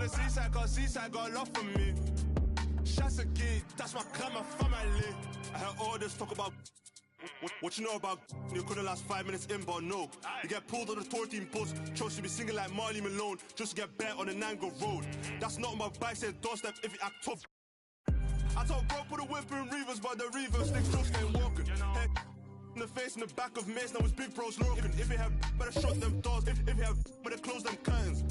the seaside, cause seaside got love for me. Shots a gate, that's my clan, my family. I heard all this talk about what you know about you couldn't last 5 minutes in, but no. You get pulled on the tour team bus, chose to be singing like Marley Malone, just to get bet on the Nango Road. That's not on my bike, said doorstep if you act tough. I told bro put a whip in Reavers, but the Reavers stick just ain't walking. Head in the face, in the back of Mace, now it's big bros looking. If you have better shut them doors, if you have better close them curtains.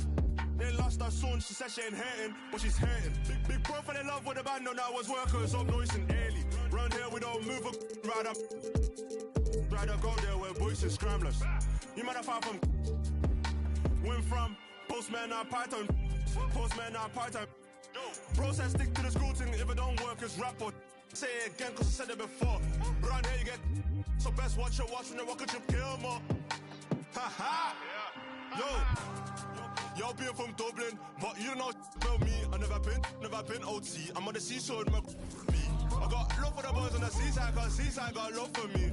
They lost her son, she said she ain't hurting, but she's hurting. Big bro fell in love with the band, no, that was workers, up noise and early. Round here we don't move up, right up. Rather go there where boys and scramblers. You might have found from went from postman or Python, postman or Python. Bro said stick to the school thing, if it don't work, it's rap or say it again, cause I said it before. Round here you get so best watch your watch when they walk a chip kill more. Ha ha! Yo, being from Dublin, but you don't know about me. I never been OT. I'm on the seashore with my B. I got love for the boys on the seaside, cause seaside got love for me.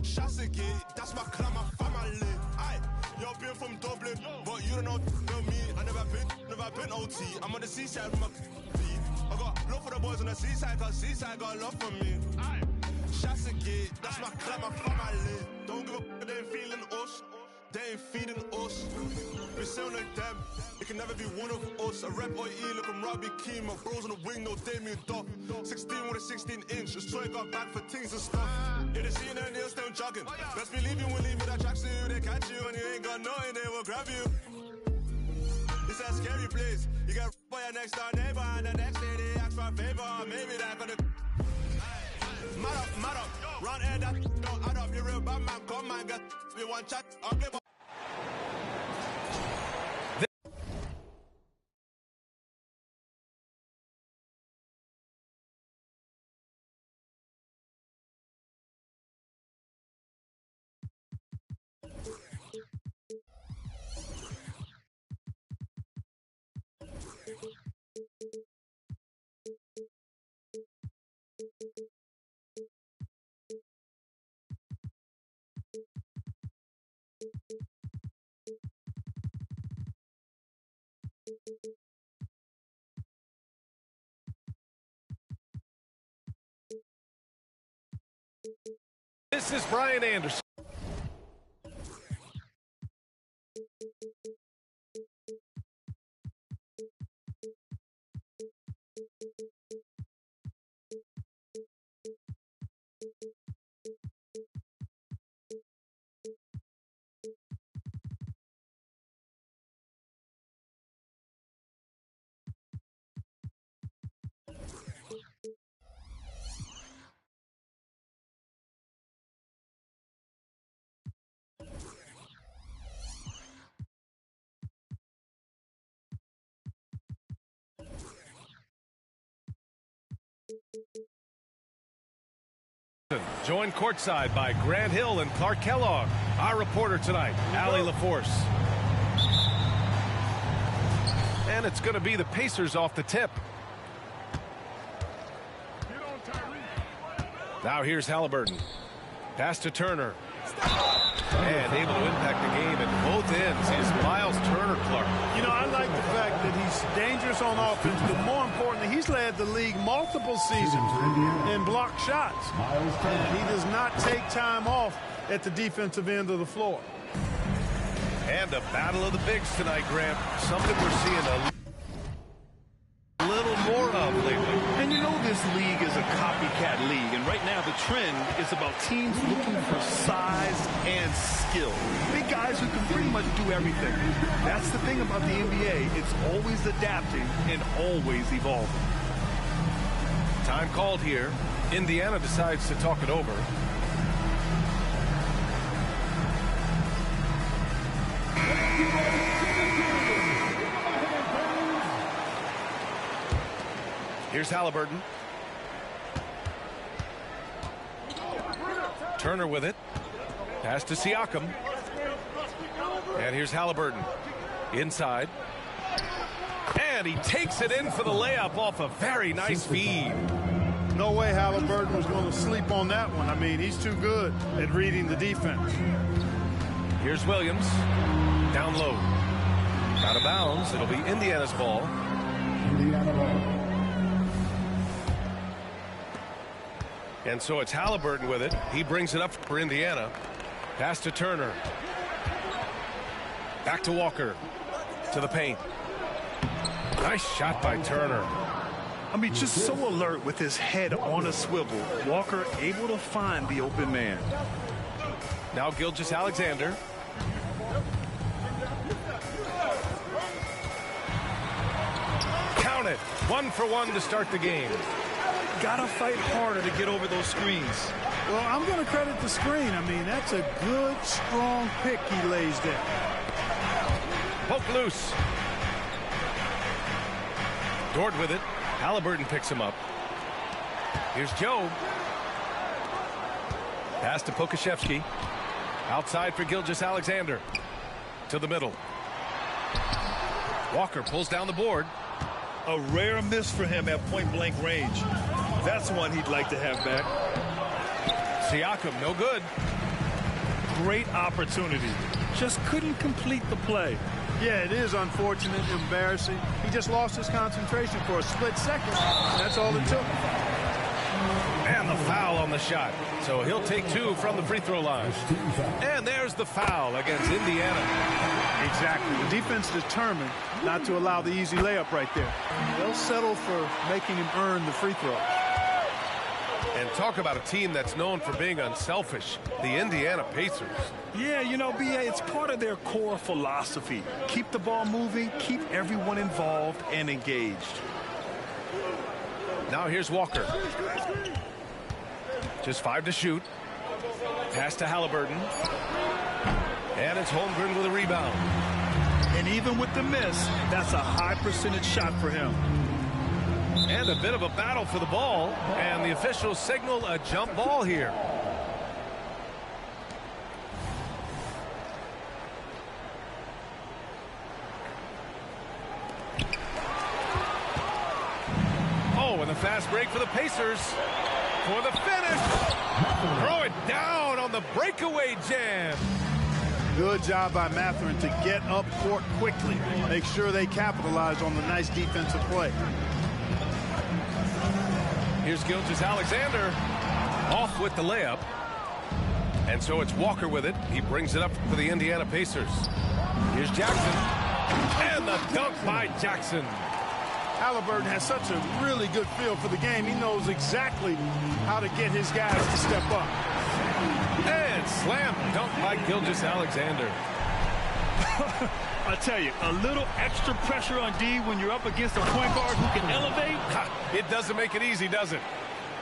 Shasagate, that's my clan, my family. Aye, yo, being from Dublin, but you don't know about me. I never been OT. I'm on the seaside with my B. I got love for the boys on the seaside, cause seaside got love for me. Aye, Shasagate, that's my clan, my family. Don't give a they ain't feeling us. They ain't feeding us. We sound like them. It can never be one of us. A rep OE, look, I'm Robbie Keane. My bros on the wing, no Damien Duff. 16 with a 16-inch. Just try got back for things and stuff. In the scene and they're still jogging. Best believe you will leave with that tracksuit. They catch you and you ain't got nothing, they will grab you. It's a scary place. You get by your next door neighbor and the next day they ask for a favor. Maybe they're gonna mad up, run air that don't add up. You real bad man, come and get me one chat. Okay, This is Brian Anderson. Joined courtside by Grant Hill and Clark Kellogg. Our reporter tonight, Allie LaForce. And it's going to be the Pacers off the tip. Now here's Halliburton. Pass to Turner. And able to impact the game at both ends is Miles Turner Clark. You know, I like the fact that he's dangerous on offense, but more importantly, he's led the league multiple seasons in block shots. And he does not take time off at the defensive end of the floor. And a battle of the bigs tonight, Grant. Something we're seeing a little more of lately. And you know this league is a copycat league, and right now the trend is about teams looking for size and skill. Big guys who can pretty much do everything. That's the thing about the NBA. It's always adapting and always evolving. Time called here. Indiana decides to talk it over. Here's Halliburton. Turner with it. Pass to Siakam. And here's Halliburton. Inside. And he takes it in for the layup off a very nice feed. No way Halliburton was going to sleep on that one. I mean, he's too good at reading the defense. Here's Williams. Down low. Out of bounds. It'll be Indiana's ball. Indiana ball. And so it's Haliburton with it. He brings it up for Indiana. Pass to Turner. Back to Walker. To the paint. Nice shot by Turner. I mean, just so alert with his head on a swivel. Walker able to find the open man. Now Gilgeous-Alexander. Count it. 1 for 1 to start the game. Gotta fight harder to get over those screens. Well, I'm going to credit the screen. I mean, that's a good, strong pick he lays there. Poke loose. Dort with it. Haliburton picks him up. Here's Joe. Pass to Pokusevski. Outside for Gilgeous-Alexander. To the middle. Walker pulls down the board. A rare miss for him at point-blank range. That's one he'd like to have back. Siakam, no good. Great opportunity. Just couldn't complete the play. Yeah, it is unfortunate, embarrassing. He just lost his concentration for a split second. That's all it took. And the foul on the shot. So he'll take 2 from the free throw line. And there's the foul against Indiana. Exactly. The defense determined not to allow the easy layup right there. They'll settle for making him earn the free throw. And talk about a team that's known for being unselfish. The Indiana Pacers. Yeah, you know, B.A., it's part of their core philosophy. Keep the ball moving, keep everyone involved and engaged. Now here's Walker. Just 5 to shoot. Pass to Haliburton. And it's Holmgren with a rebound. And even with the miss, that's a high percentage shot for him. And a bit of a battle for the ball. And the officials signal a jump ball here. Oh, and the fast break for the Pacers. For the finish. Throw it down on the breakaway jam. Good job by Mathurin to get up court quickly. Make sure they capitalize on the nice defensive play. Here's Gilgeous-Alexander off with the layup. And so it's Walker with it. He brings it up for the Indiana Pacers. Here's Jackson. And the dunk by Jackson. Haliburton has such a really good feel for the game. He knows exactly how to get his guys to step up. And slam dunk by Gilgeous-Alexander. I tell you, a little extra pressure on D when you're up against a point guard who can elevate. It doesn't make it easy, does it?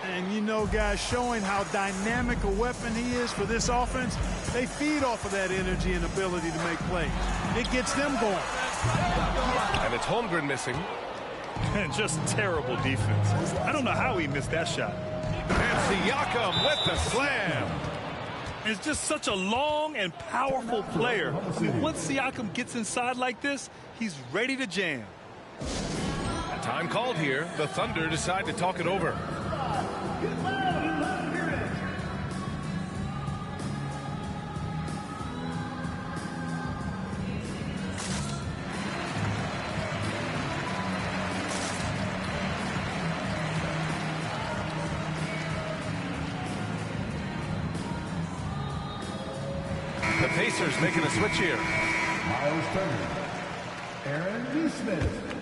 And you know, guys, showing how dynamic a weapon he is for this offense, they feed off of that energy and ability to make plays. It gets them going. And it's Holmgren missing. And just terrible defense. I don't know how he missed that shot. And Siakam with the slam. It's just such a long and powerful player. Once Siakam gets inside like this, he's ready to jam. Time called here. The Thunder decide to talk it over. The Pacers making a switch here. Miles Turner, Aaron Nesmith,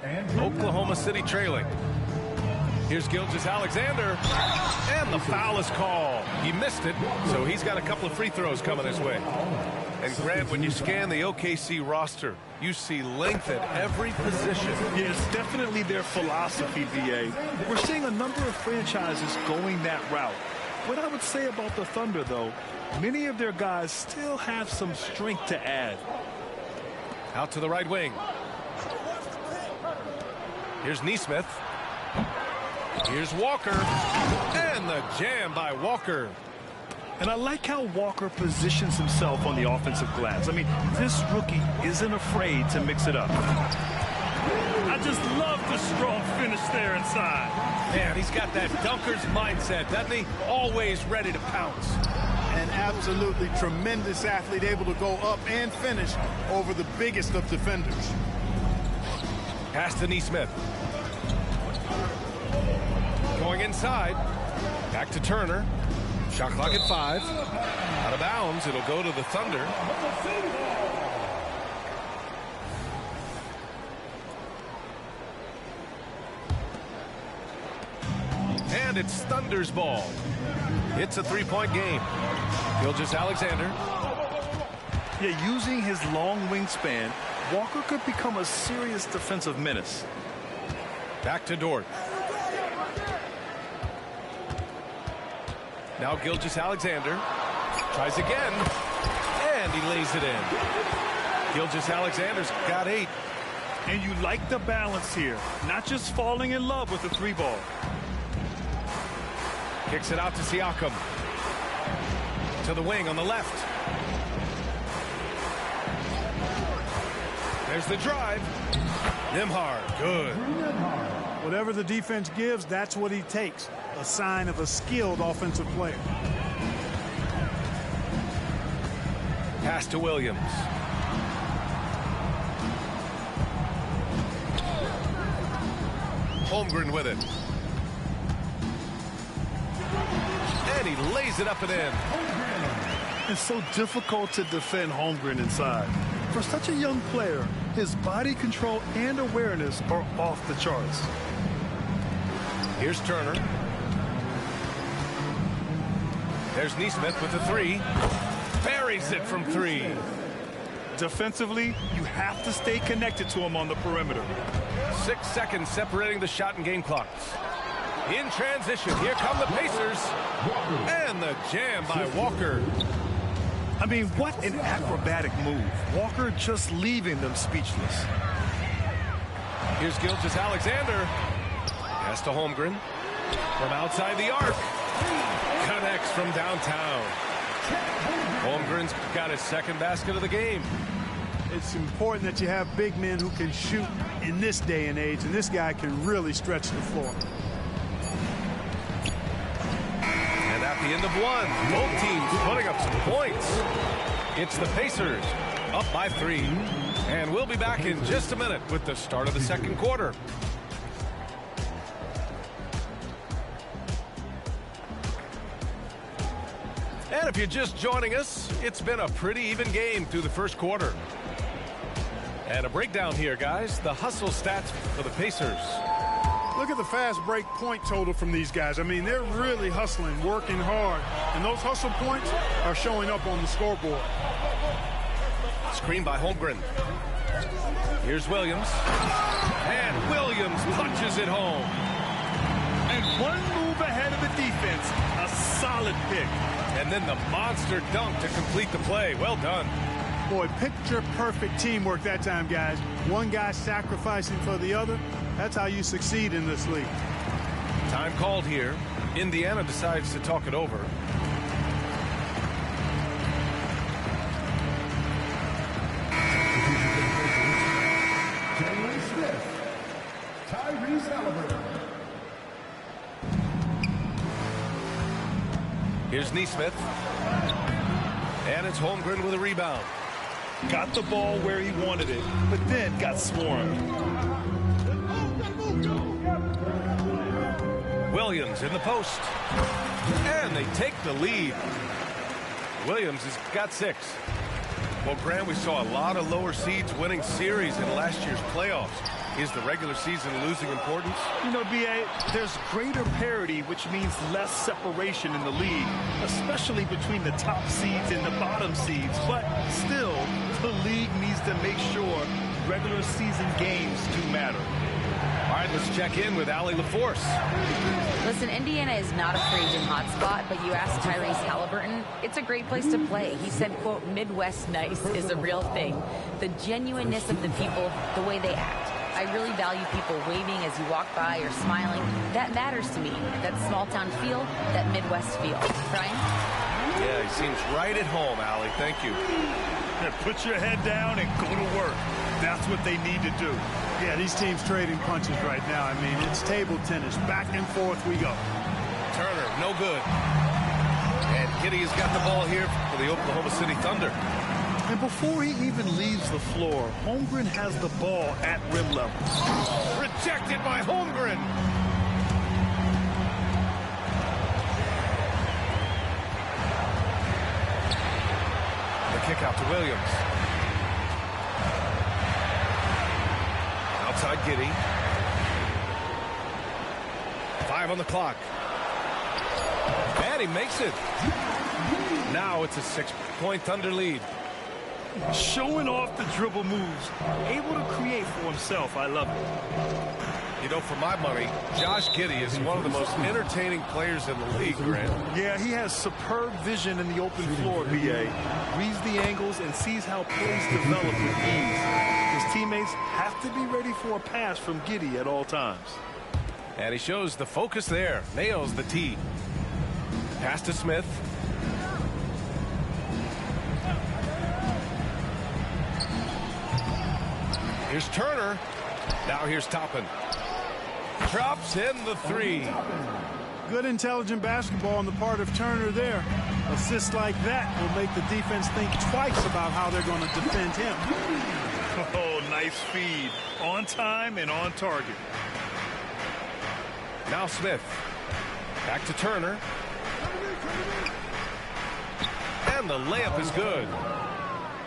and Oklahoma City trailing. Here's Gilgeous-Alexander. And the foul is called. He missed it, so he's got a couple of free throws coming his way. And Grant, when you scan the OKC roster, you see length at every position. Yeah, it's definitely their philosophy, VA. We're seeing a number of franchises going that route. What I would say about the Thunder, though, many of their guys still have some strength to add. Out to the right wing. Here's Nesmith. Here's Walker. And the jam by Walker. And I like how Walker positions himself on the offensive glass. I mean, this rookie isn't afraid to mix it up. I just love the strong finish there inside. Man, he's got that dunker's mindset, doesn't he? Always ready to pounce. An absolutely tremendous athlete, able to go up and finish over the biggest of defenders. Pass to Neesmith. Going inside. Back to Turner. Shot clock at 5. Out of bounds. It'll go to the Thunder. And it's Thunder's ball. It's a 3-point game. Gilgeous-Alexander. Yeah, using his long wingspan, Walker could become a serious defensive menace. Back to Dort. Now Gilgeous-Alexander tries again, and he lays it in. Gilgeous-Alexander's got 8. And you like the balance here, not just falling in love with the 3-ball. Kicks it out to Siakam. To the wing on the left. There's the drive. Nembhard, good. Whatever the defense gives, that's what he takes. A sign of a skilled offensive player. Pass to Williams. Holmgren with it. And he lays it up and in. It's so difficult to defend Holmgren inside. For such a young player, his body control and awareness are off the charts. Here's Turner. There's Neesmith with the 3. Buries it from 3. Defensively, you have to stay connected to him on the perimeter. 6 seconds separating the shot and game clocks. In transition, here come the Pacers. And the jam by Walker. I mean, what an acrobatic move. Walker just leaving them speechless. Here's Gilgeous-Alexander. Pass to Holmgren. From outside the arc. Connects from downtown. Holmgren's got his second basket of the game. It's important that you have big men who can shoot in this day and age, and this guy can really stretch the floor. And at the end of 1, both teams putting up some points. It's the Pacers up by 3. And we'll be back in just a minute with the start of the second quarter. And if you're just joining us, it's been a pretty even game through the first quarter. And a breakdown here, guys. The hustle stats for the Pacers. Look at the fast break point total from these guys. I mean, they're really hustling, working hard. And those hustle points are showing up on the scoreboard. Screen by Holmgren. Here's Williams. And Williams punches it home. And one move ahead of the defense. A solid pick. And then the monster dunk to complete the play. Well done. Boy, picture-perfect teamwork that time, guys. One guy sacrificing for the other. That's how you succeed in this league. Time called here. Indiana decides to talk it over. Jalen Smith, Tyrese Halliburton. Here's Neesmith. And it's Holmgren with a rebound. Got the ball where he wanted it, but then got swarmed. Williams in the post. And they take the lead. Williams has got 6. Well, Grant, we saw a lot of lower seeds winning series in last year's playoffs. Is the regular season losing importance? You know, B.A., there's greater parity, which means less separation in the league, especially between the top seeds and the bottom seeds. But still, the league needs to make sure regular season games do matter. All right, let's check in with Allie LaForce. Listen, Indiana is not a free-agent hotspot, but you ask Tyrese Halliburton, it's a great place to play. He said, quote, Midwest nice is a real thing. The genuineness of the people, the way they act. I really value people waving as you walk by or smiling. That matters to me. That small-town feel, that Midwest feel. Brian? Yeah, he seems right at home, Allie. Thank you. Yeah, put your head down and go to work. That's what they need to do. Yeah, these teams trading punches right now. I mean, it's table tennis. Back and forth we go. Turner, no good. And Giddey has got the ball here for the Oklahoma City Thunder. And before he even leaves the floor, Holmgren has the ball at rim level. Rejected by Holmgren. The kick out to Williams. Outside Giddey. 5 on the clock. And he makes it. Now it's a 6-point Thunder lead. Showing off the dribble moves, able to create for himself. I love it. You know, for my money, Josh Giddey is one of the most entertaining players in the league, Grant. Yeah, he has superb vision in the open floor, B.A. Reads the angles and sees how plays develop with ease. His teammates have to be ready for a pass from Giddey at all times. And he shows the focus there. Nails the tee. Pass to Smith. Here's Turner. Now here's Toppin. Drops in the 3. Good intelligent basketball on the part of Turner there. Assists like that will make the defense think twice about how they're going to defend him. Oh, nice feed. On time and on target. Now Smith. Back to Turner. And the layup is good.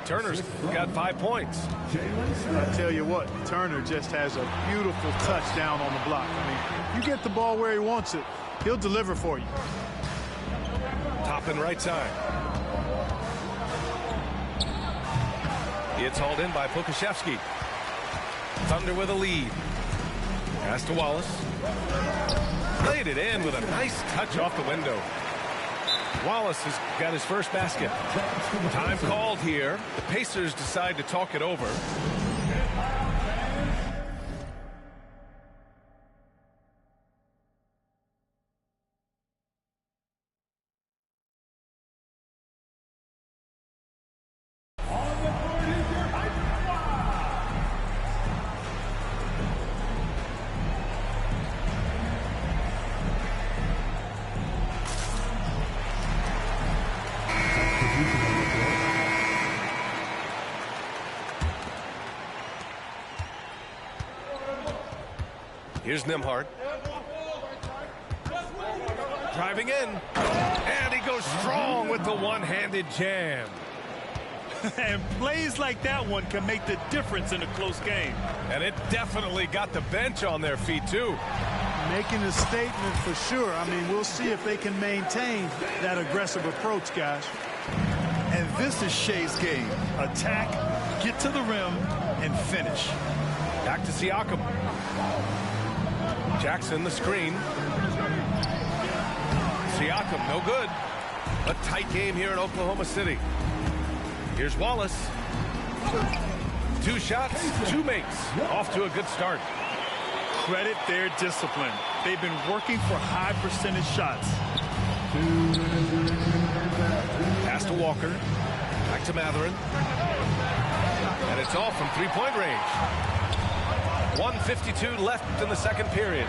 Turner's got 5 points. I tell you what, Turner just has a beautiful touchdown on the block. I mean, you get the ball where he wants it, he'll deliver for you. Toppin right side. It's hauled in by Pokusevski. Thunder with a lead. Pass to Wallace. Laid it in with a nice touch off the window. Wallace has got his first basket. Time called here. The Pacers decide to talk it over. Here's Nembhard. Driving in. And he goes strong with the one-handed jam. And plays like that one can make the difference in a close game. And it definitely got the bench on their feet, too. Making a statement for sure. I mean, we'll see if they can maintain that aggressive approach, guys. And this is Shea's game. Attack, get to the rim, and finish. Back to Siakam. Jackson, the screen. Siakam, no good. A tight game here in Oklahoma City. Here's Wallace. 2 shots, 2 makes. Off to a good start. Credit their discipline. They've been working for high percentage shots. Pass to Walker. Back to Mathurin. And it's all from 3-point range. 1:52 left in the second period.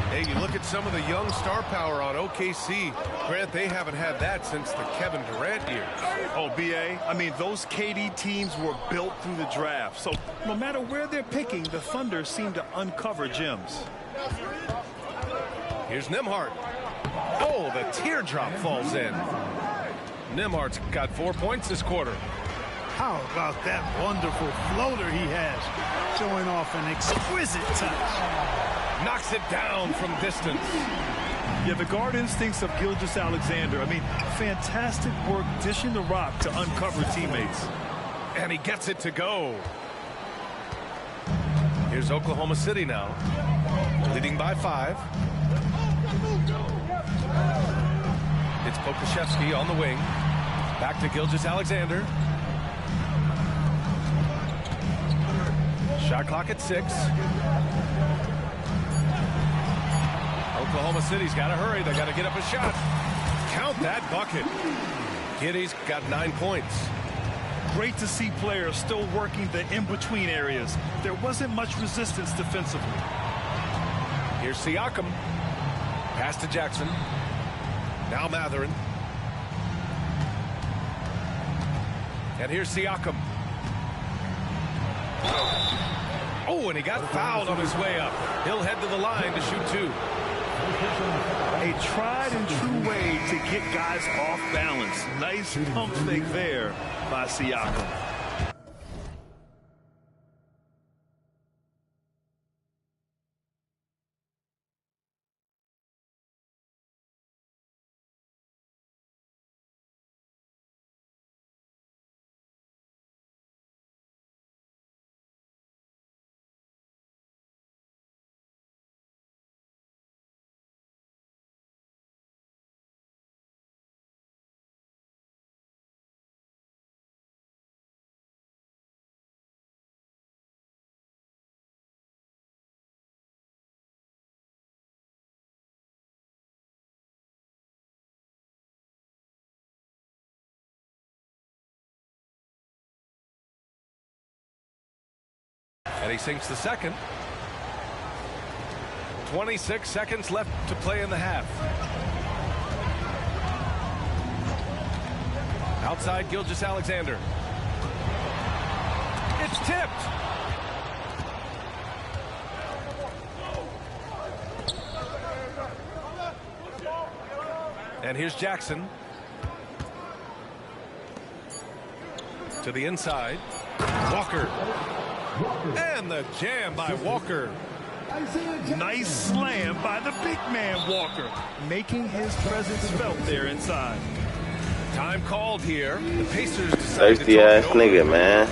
Hey, you look at some of the young star power on OKC. Grant, they haven't had that since the Kevin Durant years. Oh, B.A., I mean, those KD teams were built through the draft. So no matter where they're picking, the Thunder seem to uncover gems. Here's Nembhard. Oh, the teardrop falls in. Nembhard's got 4 points this quarter. How about that wonderful floater he has, showing off an exquisite touch. Knocks it down from distance. Yeah, the guard instincts of Gilgeous-Alexander. I mean, fantastic work dishing the rock to uncover teammates. And he gets it to go. Here's Oklahoma City now, leading by 5. It's Pokusevski on the wing. Back to Gilgeous-Alexander. Shot clock at 6. Oklahoma City's got to hurry. They got to get up a shot. Count that bucket. Giddey's got 9 points. Great to see players still working the in-between areas. There wasn't much resistance defensively. Here's Siakam. Pass to Jackson. Now Mathurin. And here's Siakam. Oh, and he got fouled on his way up. He'll head to the line to shoot 2. A tried and true way to get guys off balance. Nice pump fake there by Siakam. And he sinks the second. 26 seconds left to play in the half. Outside Gilgeous-Alexander. It's tipped. And here's Jackson. To the inside. Walker. And the jam by Walker. Nice slam by the big man Walker, making his presence felt there inside. Time called here. The Pacers decide Thirsty ass nigga, man.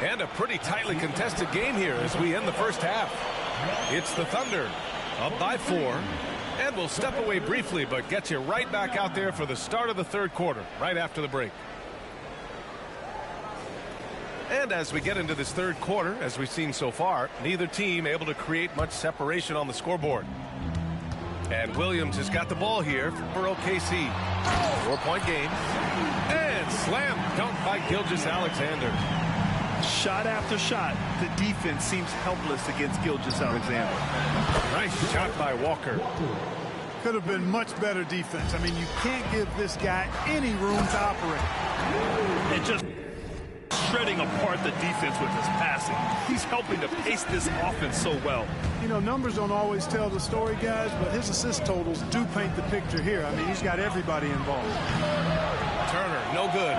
And a pretty tightly contested game here as we end the first half. It's the Thunder up by 4. And we'll step away briefly, but get you right back out there for the start of the third quarter, right after the break. And as we get into this third quarter, as we've seen so far, neither team able to create much separation on the scoreboard. And Williams has got the ball here for OKC. 4-point game. And slam dunk by Gilgeous-Alexander. Shot after shot, the defense seems helpless against Gilgeous-Alexander. Nice shot by Walker. Could have been much better defense. I mean, you can't give this guy any room to operate. And just shredding apart the defense with his passing. He's helping to pace this offense so well. You know, numbers don't always tell the story, guys, but his assist totals do paint the picture here. I mean, he's got everybody involved. Turner, no good.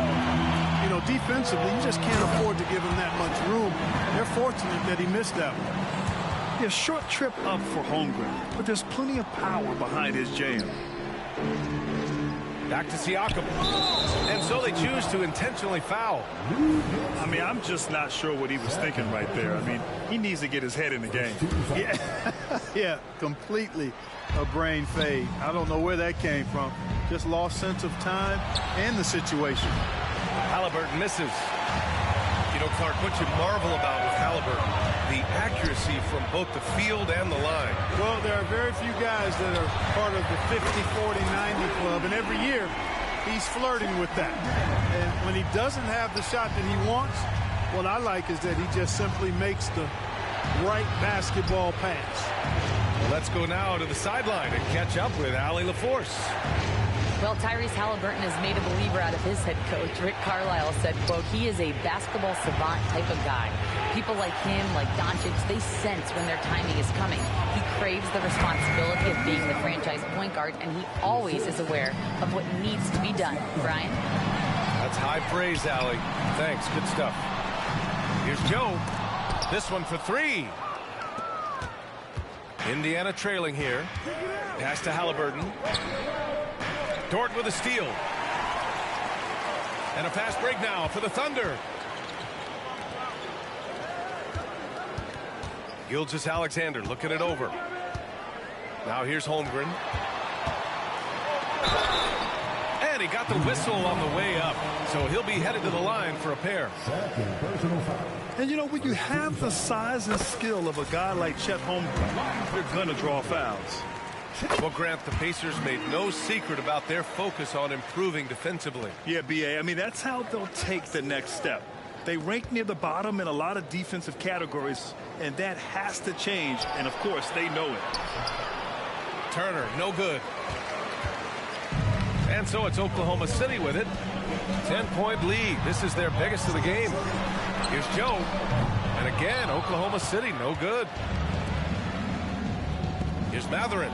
You know, defensively, you just can't afford to give him that much room. They're fortunate that he missed that one. Yeah, short trip up for Holmgren, but there's plenty of power behind his jam. Back to Siakam. And so they choose to intentionally foul. I mean, I'm just not sure what he was thinking right there. I mean, he needs to get his head in the game. Yeah, completely a brain fade. I don't know where that came from. Just lost sense of time and the situation. Halliburton misses. You know, Clark, what you marvel about with Halliburton, the accuracy from both the field and the line. Well, there are very few guys that are part of the 50, 40, 90 club, and every year he's flirting with that. And when he doesn't have the shot that he wants, what I like is that he just simply makes the right basketball pass. Well, let's go now to the sideline and catch up with Allie LaForce. Well, Tyrese Halliburton has made a believer out of his head coach. Rick Carlisle said, quote, he is a basketball savant type of guy. People like him, like Doncic, they sense when their timing is coming. He craves the responsibility of being the franchise point guard, and he always is aware of what needs to be done. Brian? That's high praise, Allie. Thanks. Good stuff. Here's Joe. This one for 3. Indiana trailing here. Pass to Halliburton. Dort with a steal. And a fast break now for the Thunder. Gilgeous-Alexander looking it over. Now here's Holmgren. And he got the whistle on the way up. So he'll be headed to the line for a pair. And you know, when you have the size and skill of a guy like Chet Holmgren, you're going to draw fouls. Well, Grant, the Pacers made no secret about their focus on improving defensively. Yeah, B.A., I mean, that's how they'll take the next step. They rank near the bottom in a lot of defensive categories, and that has to change, and, of course, they know it. Turner, no good. And so it's Oklahoma City with it. 10-point lead. This is their biggest of the game. Here's Joe. And again, Oklahoma City, no good. Here's Mathurin.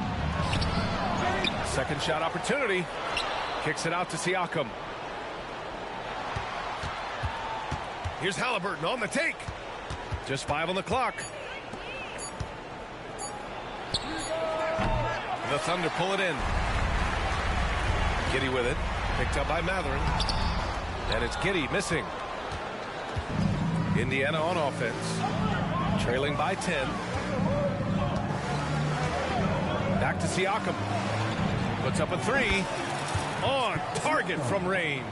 Second shot opportunity. Kicks it out to Siakam. Here's Halliburton on the take. Just 5 on the clock. The Thunder pull it in. Giddey with it. Picked up by Mathurin. And it's Giddey missing. Indiana on offense. Trailing by 10. Back to Siakam. Puts up a 3. On target from range.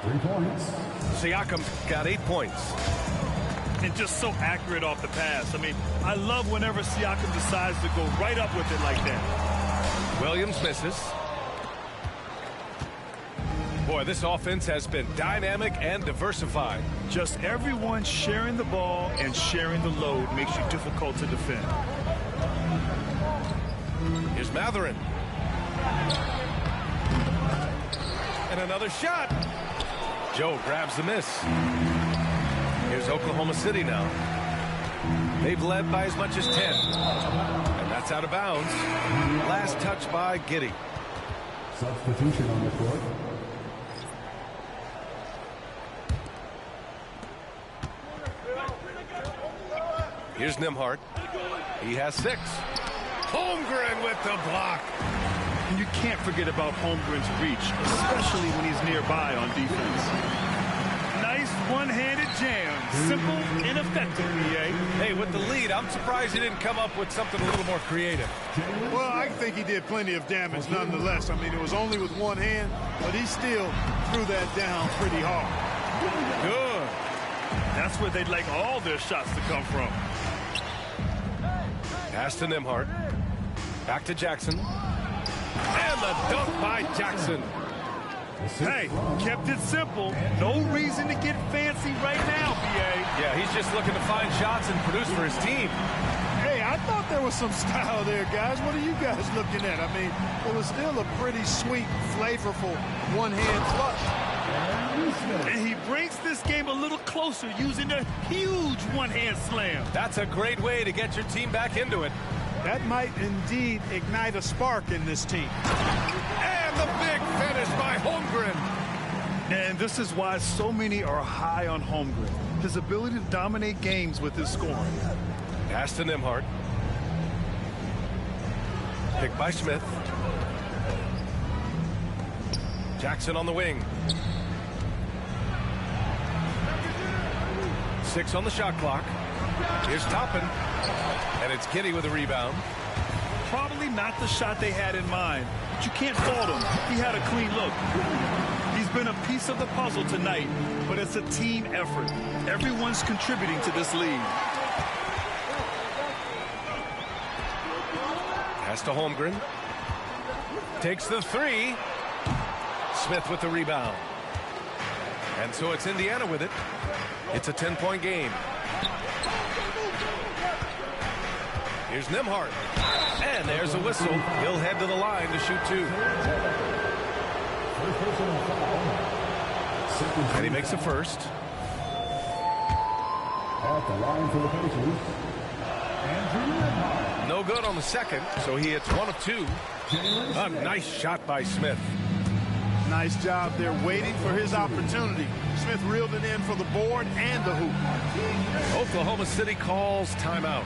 3 points. Siakam got 8 points. And just so accurate off the pass. I mean, I love whenever Siakam decides to go right up with it like that. Williams misses. Boy, this offense has been dynamic and diversified. Just everyone sharing the ball and sharing the load makes you difficult to defend. Here's Mathurin. And another shot. Joe grabs the miss. Here's Oklahoma City now. They've led by as much as 10. And that's out of bounds. Last touch by Giddey. Substitution on the court. Here's Nembhard. He has 6. Holmgren with the block. And you can't forget about Holmgren's reach, especially when he's nearby on defense. Nice one-handed jam. Simple and effective, B.A. Hey, with the lead, I'm surprised he didn't come up with something a little more creative. Well, I think he did plenty of damage nonetheless. I mean, it was only with one hand, but he still threw that down pretty hard. Good. That's where they'd like all their shots to come from. Pass to Nembhard. Back to Jackson. And the dunk by Jackson. Hey, kept it simple. No reason to get fancy right now, B.A. Yeah, he's just looking to find shots and produce for his team. Hey, I thought there was some style there, guys. What are you guys looking at? I mean, it was still a pretty sweet, flavorful one-hand flush. And he brings this game a little closer using a huge one-hand slam. That's a great way to get your team back into it. That might indeed ignite a spark in this team. And the big finish by Holmgren. And this is why so many are high on Holmgren. His ability to dominate games with his scoring. Pass to Nembhard. Picked by Smith. Jackson on the wing. 6 on the shot clock. Here's Toppin. And it's Giddey with a rebound. Probably not the shot they had in mind, but you can't fault him. He had a clean look. He's been a piece of the puzzle tonight, but it's a team effort. Everyone's contributing to this lead. Pass to Holmgren. Takes the 3. Smith with the rebound. And so it's Indiana with it. It's a 10-point game. Here's Nembhard. And there's a whistle. He'll head to the line to shoot 2. And he makes the first. At the line for the Pacers, Andrew Nembhard. No good on the second, so he hits 1 of 2. A nice shot by Smith. Nice job there waiting for his opportunity. Smith reeled it in for the board and the hoop. Oklahoma City calls timeout.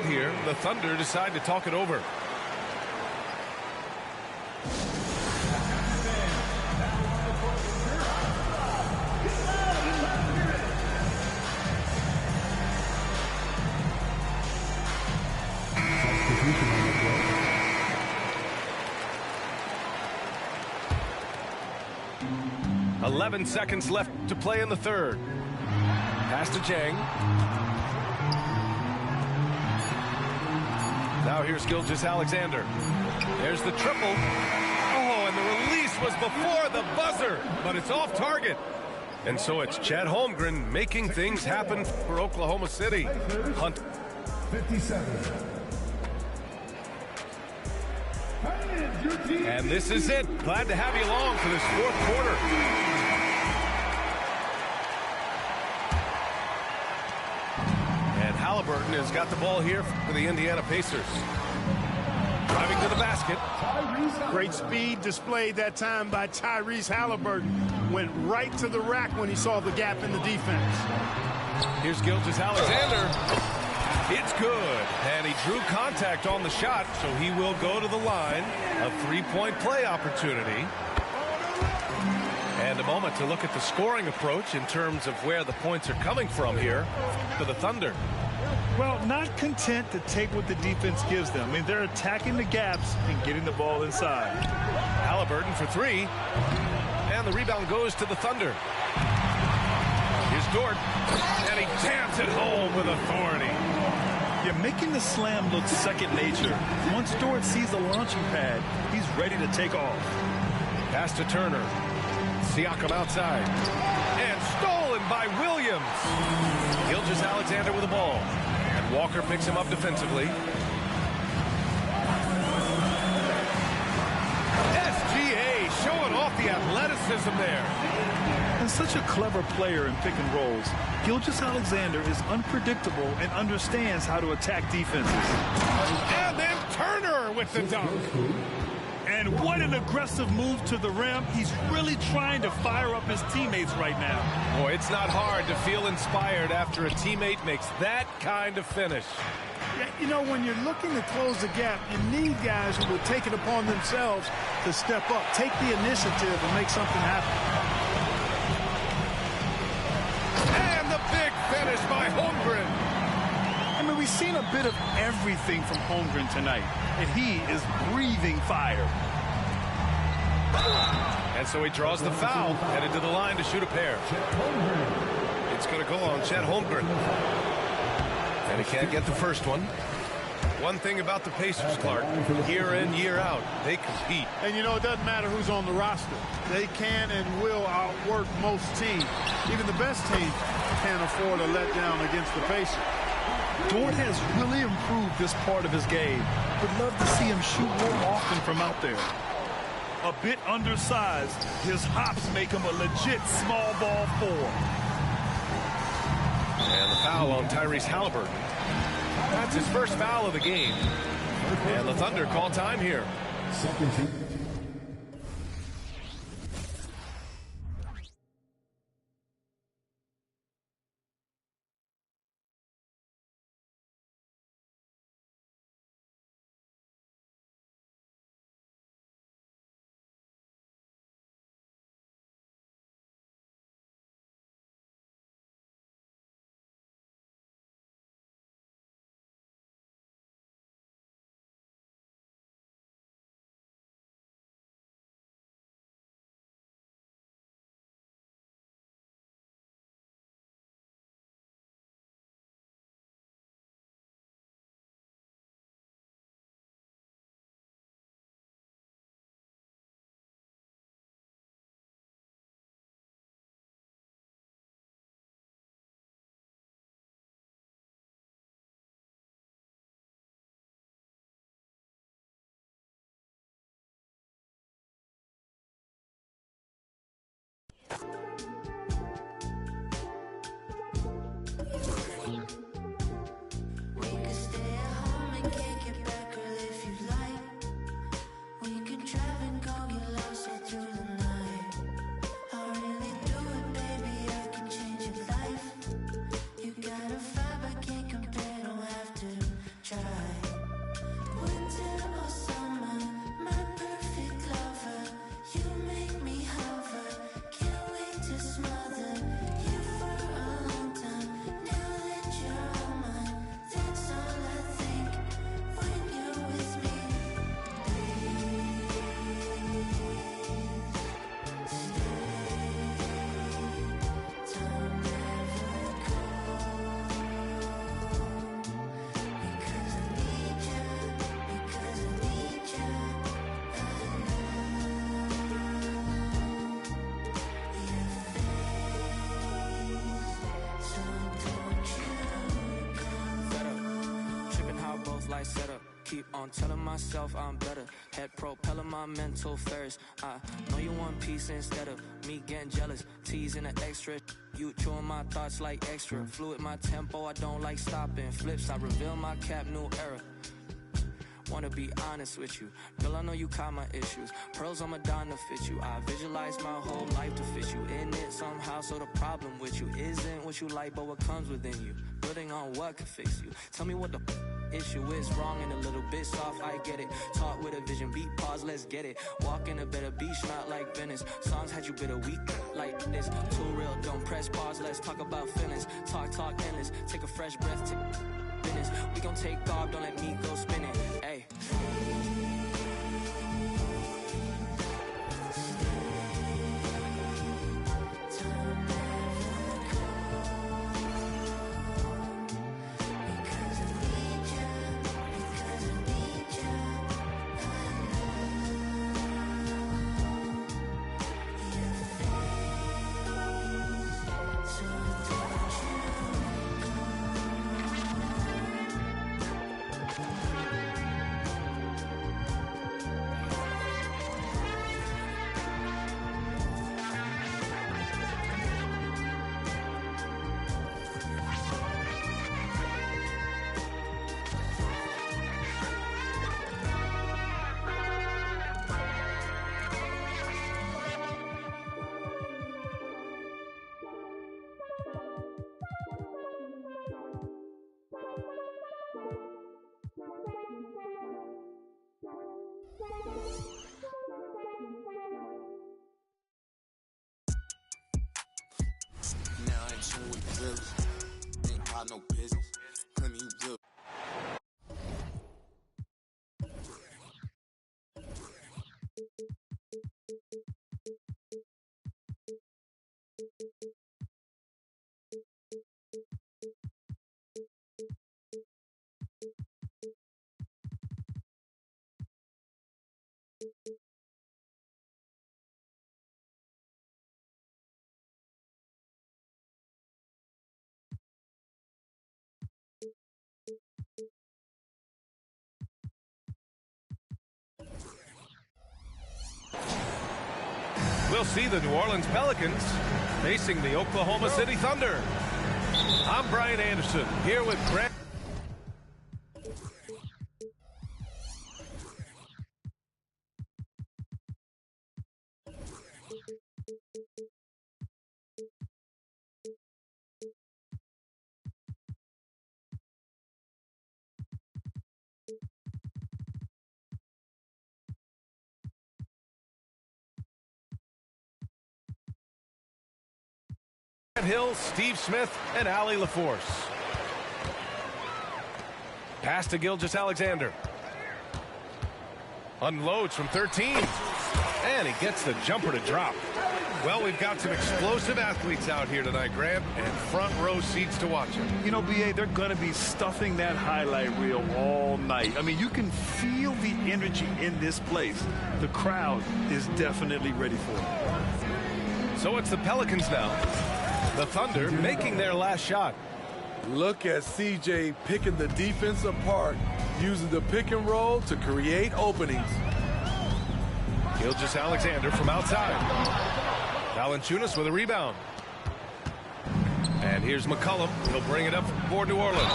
field here. The Thunder decide to talk it over. Substitution. 11 seconds left to play in the third. Pass to Jang. Now here's Gilgeous-Alexander. There's the triple. Oh, and the release was before the buzzer, but it's off target. And so it's Chet Holmgren making things happen for Oklahoma City. Hunt. 57. And this is it. Glad to have you along for this fourth quarter. And Halliburton has got the ball here for the Indiana Pacers. Driving to the basket. Great speed displayed that time by Tyrese Halliburton. Went right to the rack when he saw the gap in the defense. Here's Gilgeous-Alexander. It's good. And he drew contact on the shot, so he will go to the line. A three-point play opportunity. And a moment to look at the scoring approach in terms of where the points are coming from here for the Thunder. Well, not content to take what the defense gives them. I mean, they're attacking the gaps and getting the ball inside. Halliburton for three. And the rebound goes to the Thunder. Here's Dort. And he jams it home with authority. You're making the slam look second nature. Once Dort sees the launching pad, he's ready to take off. Pass to Turner. Siakam outside. And stolen by Williams. Gilgeous-Alexander with the ball. And Walker picks him up defensively. SGA showing off the athleticism there. And such a clever player in pick and rolls. Gilgeous-Alexander is unpredictable and understands how to attack defenses. And then Turner with the dunk. And what an aggressive move to the rim. He's really trying to fire up his teammates right now. Boy, it's not hard to feel inspired after a teammate makes that kind of finish. Yeah, you know, when you're looking to close the gap, you need guys who will take it upon themselves to step up, take the initiative, and make something happen. And the big finish by Holmgren. I mean, we've seen a bit of everything from Holmgren tonight, and he is breathing fire. And so he draws the foul, headed to the line to shoot a pair. It's going to go on Chet Holmgren. And he can't get the first one. One thing about the Pacers, Clark, year in, year out, they compete. And, you know, it doesn't matter who's on the roster. They can and will outwork most teams. Even the best team can't afford a letdown against the Pacers. Dort has really improved this part of his game. Would love to see him shoot more often from out there. A bit undersized, his hops make him a legit small ball four. And the foul on Tyrese Halliburton. That's his first foul of the game. And the Thunder call time here. Second team. I set up. Keep on telling myself I'm better. Head propelling my mental first. I know you want peace instead of me getting jealous. Teasing the extra. You chewing my thoughts like extra. Fluid my tempo, I don't like stopping. Flips, I reveal my cap, new era. Wanna be honest with you, girl, I know you caught my issues. Pearls on Madonna fit you. I visualize my whole life to fit you in it somehow. So the problem with you isn't what you like, but what comes within you. Building on what can fix you. Tell me what the issue is. Wrong and a little bit soft, I get it. Talk with a vision, beat pause, let's get it. Walk in a better beach, not like Venice. Songs had you bitter weak like this. Too real, don't press pause, let's talk about feelings. Talk endless, take a fresh breath, take business. We gon' take off, don't let me go spinning. Hey. Now I ain't chillin' with the drillers. Ain't got no business. Plenty you real. We'll see the New Orleans Pelicans facing the Oklahoma City Thunder. I'm Brian Anderson, here with Grant. Hill, Steve Smith, and Allie LaForce. Pass to Gilgeous-Alexander. Unloads from 13. And he gets the jumper to drop. Well, we've got some explosive athletes out here tonight, Grant, and front row seats to watch them. You know, B.A., they're going to be stuffing that highlight reel all night. I mean, you can feel the energy in this place. The crowd is definitely ready for it. So it's the Pelicans now. The Thunder making their last shot. Look at CJ picking the defense apart, using the pick and roll to create openings. Gilgeous-Alexander from outside. Valanciunas with a rebound. And here's McCollum. He'll bring it up for New Orleans.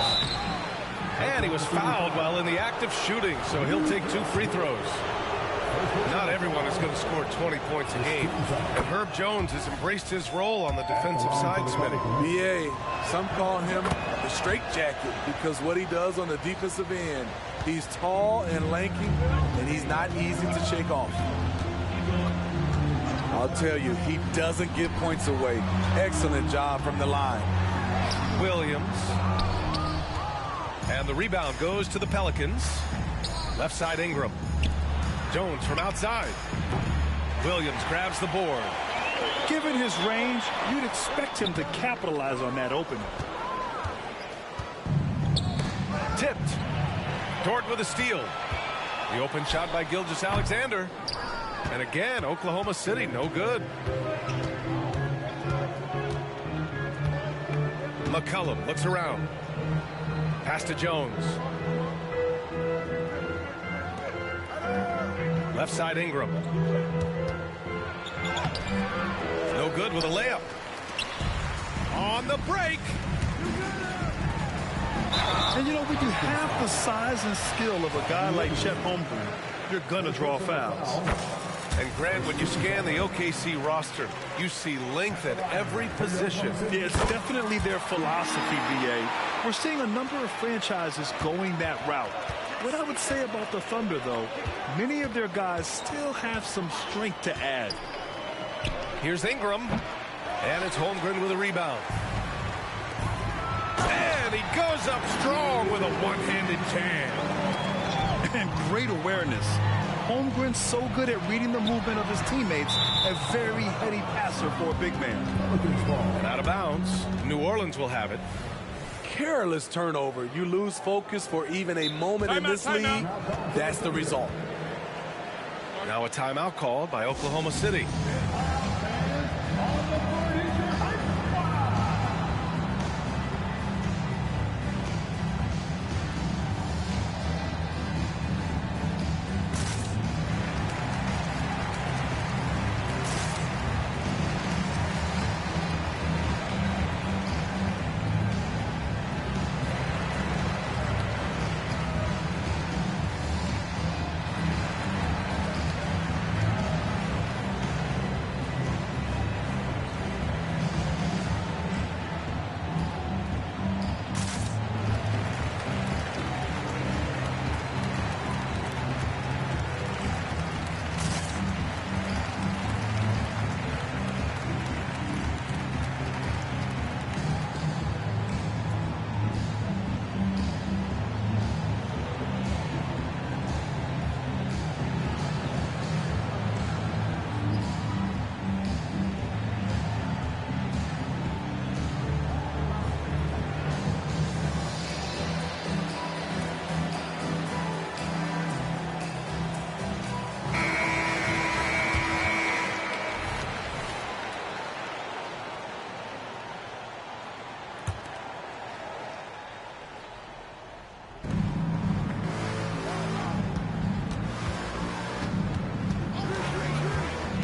And he was fouled while in the act of shooting, so he'll take 2 free throws. Not everyone is going to score 20 points a game. And Herb Jones has embraced his role on the defensive side, Smitty. B.A., some call him the straitjacket because what he does on the defensive end, he's tall and lanky, and he's not easy to shake off. I'll tell you, he doesn't give points away. Excellent job from the line. Williams. And the rebound goes to the Pelicans. Left side Ingram. Jones from outside. Williams grabs the board. Given his range, you'd expect him to capitalize on that opening. Tipped. Dort with a steal. The open shot by Gilgeous-Alexander. And again, Oklahoma City, no good. McCollum looks around. Pass to Jones. Left side Ingram. No good with a layup. On the break. And, you know, when you have the size and skill of a guy like Chet Holmgren, you're going to draw fouls. And Grant, when you scan the OKC roster, you see length at every position. Yeah, it's definitely their philosophy, BA. We're seeing a number of franchises going that route. What I would say about the Thunder, though, many of their guys still have some strength to add. Here's Ingram, and it's Holmgren with a rebound. And he goes up strong with a one-handed jam. And great awareness. Holmgren's so good at reading the movement of his teammates, a very heady passer for a big man. And out of bounds, New Orleans will have it. Careless turnover. You lose focus for even a moment in this league. That's the result. Now a timeout called by Oklahoma City.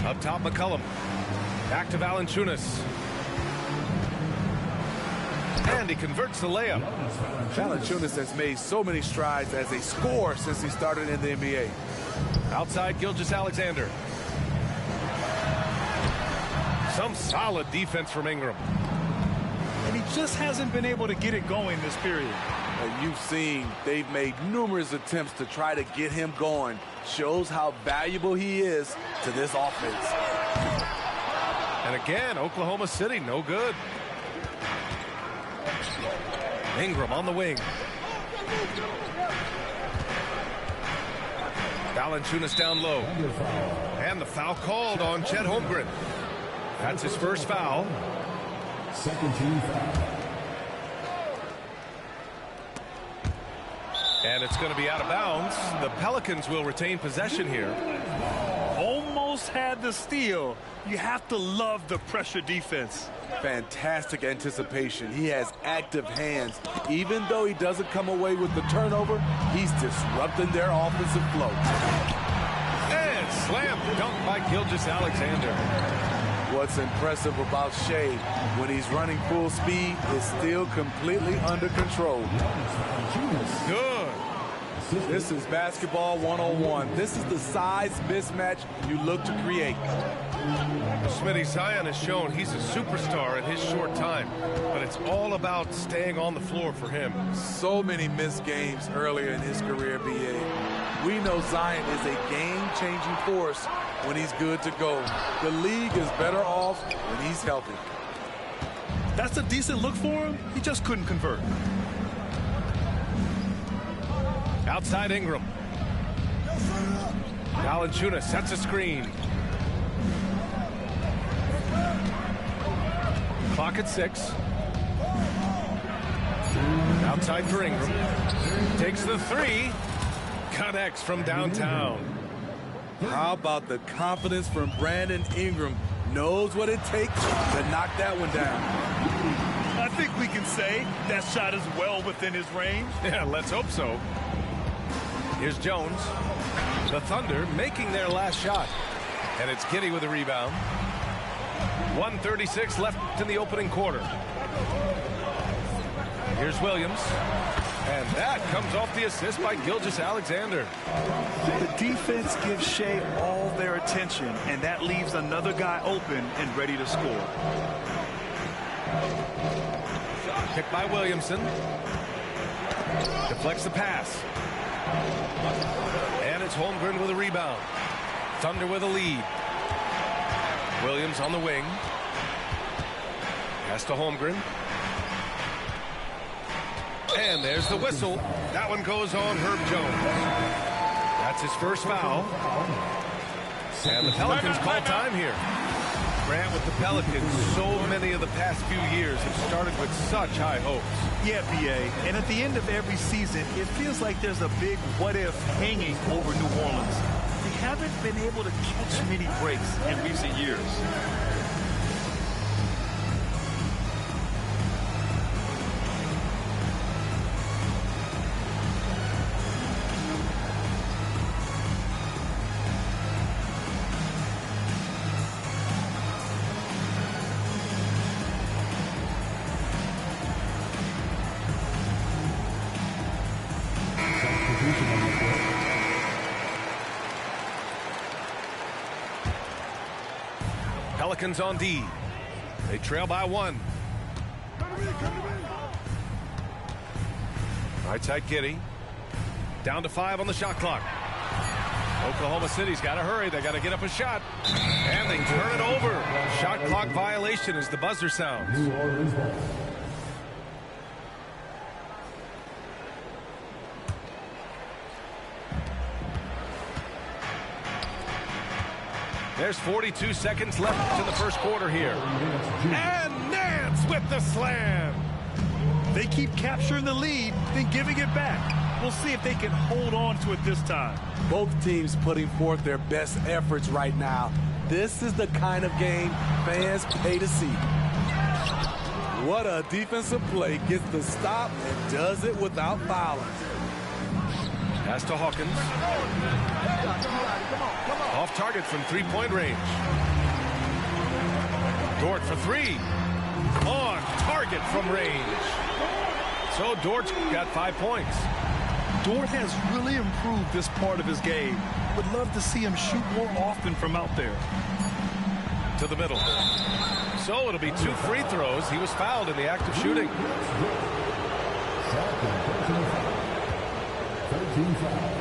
Up top, McCollum. Back to Valanciunas. And he converts the layup. Valanciunas has made so many strides as a scorer since he started in the NBA. Outside, Gilgeous-Alexander. Some solid defense from Ingram. And he just hasn't been able to get it going this period. You've seen they've made numerous attempts to try to get him going. Shows how valuable he is to this offense. And again, Oklahoma City, no good. Ingram on the wing. Valanciunas down low. And the foul called on Chet Holmgren. That's his first foul. Second team foul. And it's going to be out of bounds. The Pelicans will retain possession here. Almost had the steal. You have to love the pressure defense. Fantastic anticipation. He has active hands. Even though he doesn't come away with the turnover, he's disrupting their offensive flow. And slam dunk by Gilgeous-Alexander. What's impressive about Shea, when he's running full speed, is still completely under control. Good. This is basketball 101. This is the size mismatch you look to create. Smitty, Zion has shown he's a superstar in his short time, but it's all about staying on the floor for him. So many missed games earlier in his career, BA. We know Zion is a game-changing force when he's good to go. The league is better off when he's healthy. That's a decent look for him. He just couldn't convert. Outside Ingram. Valanciunas sets a screen. Clock at 6. Outside for Ingram. Takes the 3. Connects from downtown. How about the confidence from Brandon Ingram? Knows what it takes to knock that one down. I think we can say that shot is well within his range. Yeah, let's hope so. Here's Jones. The Thunder making their last shot. And it's Giddey with a rebound. 1:36 left in the opening quarter. Here's Williams. And that comes off the assist by Gilgeous-Alexander. The defense gives Shea all their attention, and that leaves another guy open and ready to score. Picked by Williamson. Deflects the pass. And it's Holmgren with a rebound. Thunder with a lead. Williams on the wing. Pass to Holmgren. And there's the whistle. That one goes on Herb Jones. That's his first foul. And the Pelicans call time here. Grant, with the Pelicans, so many of the past few years have started with such high hopes. Yeah, B.A. And at the end of every season, it feels like there's a big what-if hanging over New Orleans. They haven't been able to catch many breaks in recent years. Pelicans on D. They trail by 1. Right side Giddey. Down to 5 on the shot clock. Oklahoma City's got to hurry. They got to get up a shot. And they turn it over. Shot clock violation as the buzzer sounds. There's 42 seconds left in the first quarter here. And Nance with the slam. They keep capturing the lead, then giving it back. We'll see if they can hold on to it this time. Both teams putting forth their best efforts right now. This is the kind of game fans pay to see. What a defensive play. Gets the stop and does it without fouling. Pass to Hawkins. Off target from three-point range. Dort for 3. On target from range. So Dort's got 5 points. Dort has really improved this part of his game. Would love to see him shoot more often from out there. To the middle. So it'll be 2 free throws. He was fouled in the act of shooting. 13 fouls.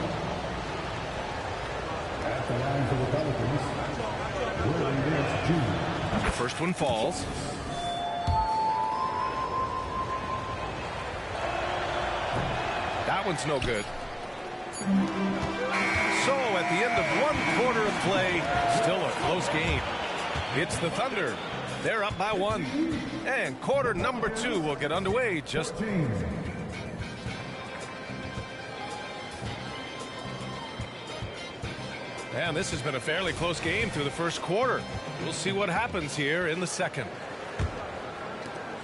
At the line for the Pelicans, Williams Jr. The first one falls. That one's no good. So at the end of 1 quarter of play, still a close game. It's the Thunder. They're up by 1. And quarter number 2 will get underway just... And this has been a fairly close game through the first quarter. We'll see what happens here in the second.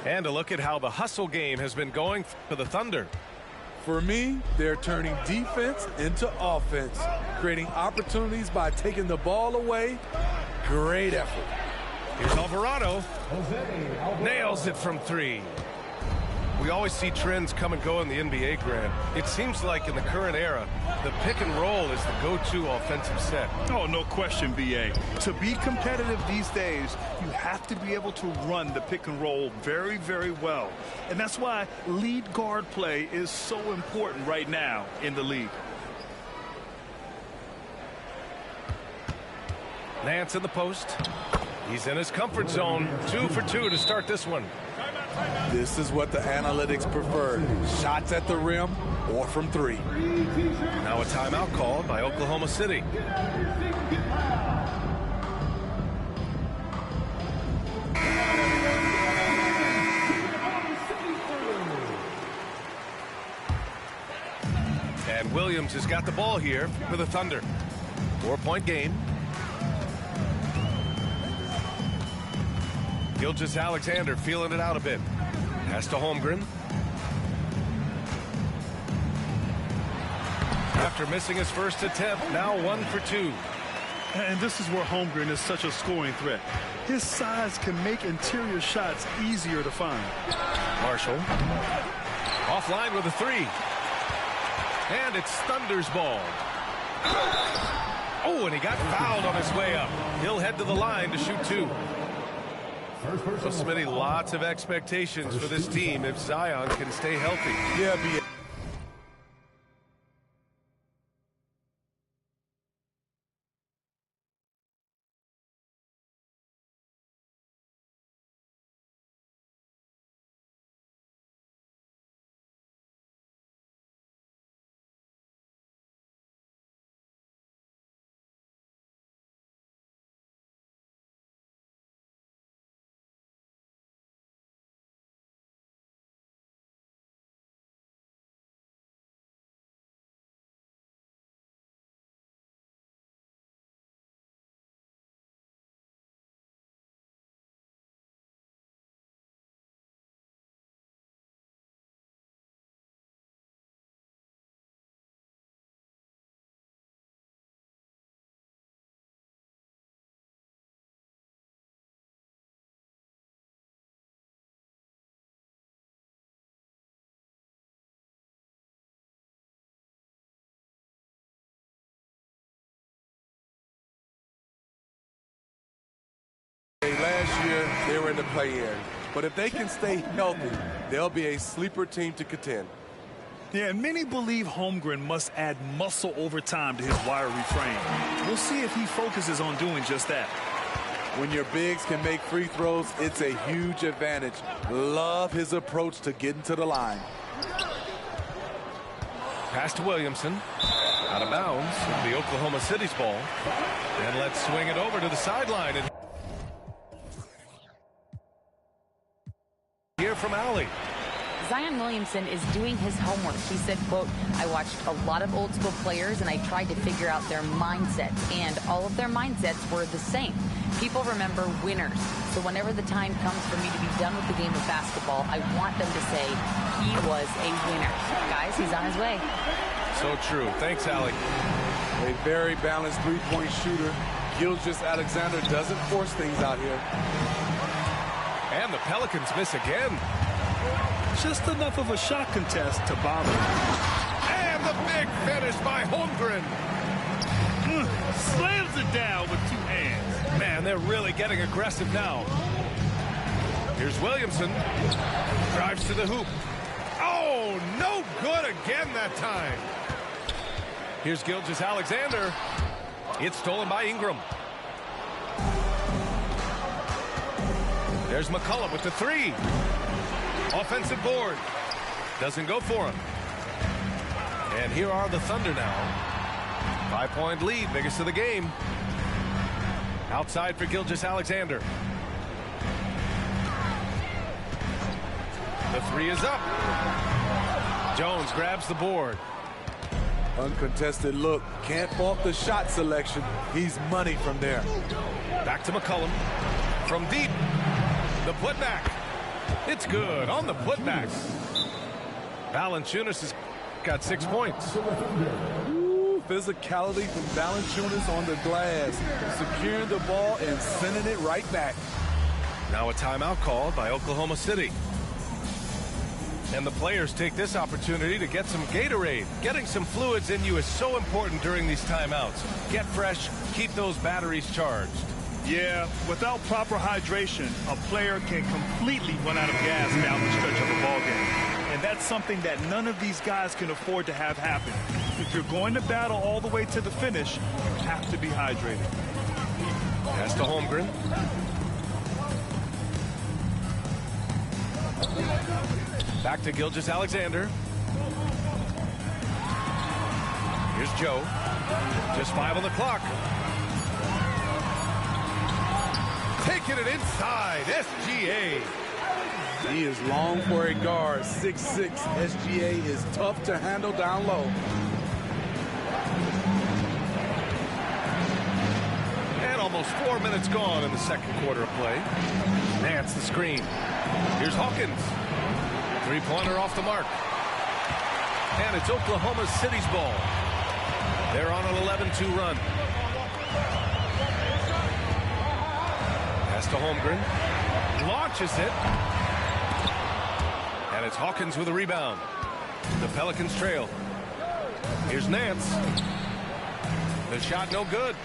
And a look at how the hustle game has been going for the Thunder. For me, they're turning defense into offense, creating opportunities by taking the ball away. Great effort. Here's Alvarado. Nails it from 3. We always see trends come and go in the NBA, Grant. It seems like in the current era, the pick and roll is the go-to offensive set. Oh, no question, B.A. To be competitive these days, you have to be able to run the pick and roll very, very well. And that's why lead guard play is so important right now in the league. Nance in the post. He's in his comfort zone. 2 for 2 to start this one. This is what the analytics prefer. Shots at the rim or from 3. Now a timeout called by Oklahoma City. And Williams has got the ball here for the Thunder. 4-point game. Gilgeous-Alexander feeling it out a bit. Pass to Holmgren. After missing his first attempt, now 1 for 2. And this is where Holmgren is such a scoring threat. His size can make interior shots easier to find. Marshall offline with a 3. And it's Thunder's ball. Oh, and he got fouled on his way up. He'll head to the line to shoot 2. So, Smitty, lots of expectations for this team if Zion can stay healthy. Yeah, last year, they were in the play-in. But if they can stay healthy, they'll be a sleeper team to contend. Yeah, and many believe Holmgren must add muscle over time to his wiry frame. We'll see if he focuses on doing just that. When your bigs can make free throws, it's a huge advantage. Love his approach to getting to the line. Pass to Williamson. Out of bounds. The Oklahoma City's ball. And let's swing it over to the sideline. And here from Allie. Zion Williamson is doing his homework. He said, quote, I watched a lot of old school players and I tried to figure out their mindsets, and all of their mindsets were the same. People remember winners. So whenever the time comes for me to be done with the game of basketball, I want them to say he was a winner. Guys, he's on his way. So true. Thanks, Allie. A very balanced three-point shooter. Gilgeous-Alexander doesn't force things out here. And the Pelicans miss again. Just enough of a shot contest to bother. And the big finish by Holmgren. Slams it down with 2 hands. Man, they're really getting aggressive now. Here's Williamson. Drives to the hoop. Oh, no good again that time. Here's Gilgeous-Alexander. It's stolen by Ingram. There's McCullough with the 3. Offensive board. Doesn't go for him. And here are the Thunder now. 5-point lead, biggest of the game. Outside for Gilgeous-Alexander. The 3 is up. Jones grabs the board. Uncontested look. Can't fault the shot selection. He's money from there. Back to McCollum. From deep. The putback. It's good on the putback. Valanciunas has got 6 points. Ooh, physicality from Valanciunas on the glass. Securing the ball and sending it right back. Now a timeout called by Oklahoma City. And the players take this opportunity to get some Gatorade. Getting some fluids in you is so important during these timeouts. Get fresh, keep those batteries charged. Yeah, without proper hydration, a player can completely run out of gas down the stretch of a ball game. And that's something that none of these guys can afford to have happen. If you're going to battle all the way to the finish, you have to be hydrated. Pass to Holmgren. Back to Gilgeous-Alexander. Here's Joe. Just 5 on the clock. Taking it inside, SGA. He is long for a guard. 6'6". SGA is tough to handle down low. And almost 4 minutes gone in the second quarter of play. Nance the screen. Here's Hawkins. 3-pointer off the mark. And it's Oklahoma City's ball. They're on an 11-2 run. Pass to Holmgren. Launches it. And it's Hawkins with a rebound. The Pelicans trail. Here's Nance. The shot no good.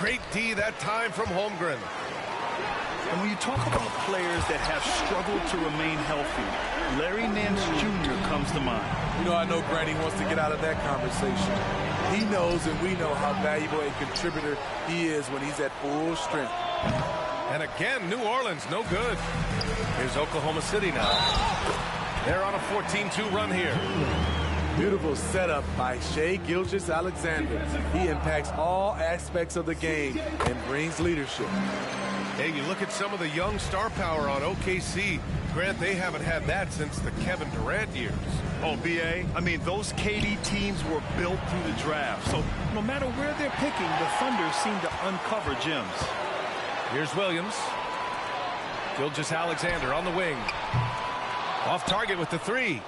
Great D that time from Holmgren. And when you talk about players that have struggled to remain healthy, Larry Nance Jr. comes to mind. You know, I know Granny wants to get out of that conversation. He knows and we know how valuable a contributor he is when he's at full strength. And again, New Orleans, no good. Here's Oklahoma City now. They're on a 14-2 run here. Beautiful setup by Shai Gilgeous-Alexander. He impacts all aspects of the game and brings leadership. Hey, you look at some of the young star power on OKC. Grant, they haven't had that since the Kevin Durant years. Oh, B.A., I mean, those KD teams were built through the draft. So no matter where they're picking, the Thunder seem to uncover gems. Here's Williams. Gilgeous-Alexander on the wing. Off target with the three.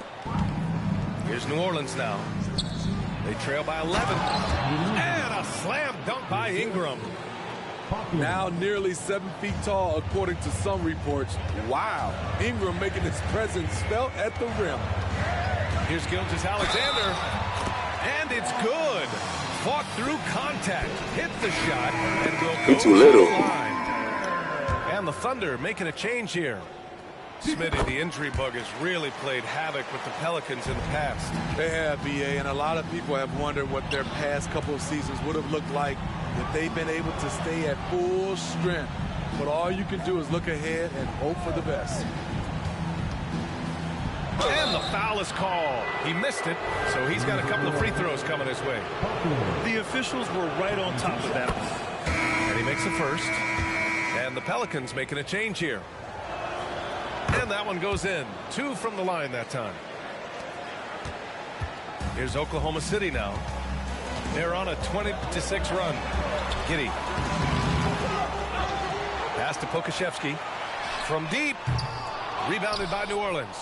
Here's New Orleans now. They trail by 11. And a slam dunk by Ingram. Now nearly 7 feet tall, according to some reports. Wow. Ingram making his presence felt at the rim. Here's Gilgeous-Alexander. And it's good. Fought through contact. Hit the shot. And will go to the line. And the Thunder making a change here. Smitty, the injury bug has really played havoc with the Pelicans in the past. They have, B.A., and a lot of people have wondered what their past couple of seasons would have looked like if they've been able to stay at full strength. But all you can do is look ahead and hope for the best. And the foul is called. He missed it, so he's got a couple of free throws coming his way. The officials were right on top of that one. And he makes the first. And the Pelicans making a change here. And that one goes in. 2 from the line that time. Here's Oklahoma City now. They're on a 20-6 run. Giddey. Pass to Pokusevski. From deep. Rebounded by New Orleans.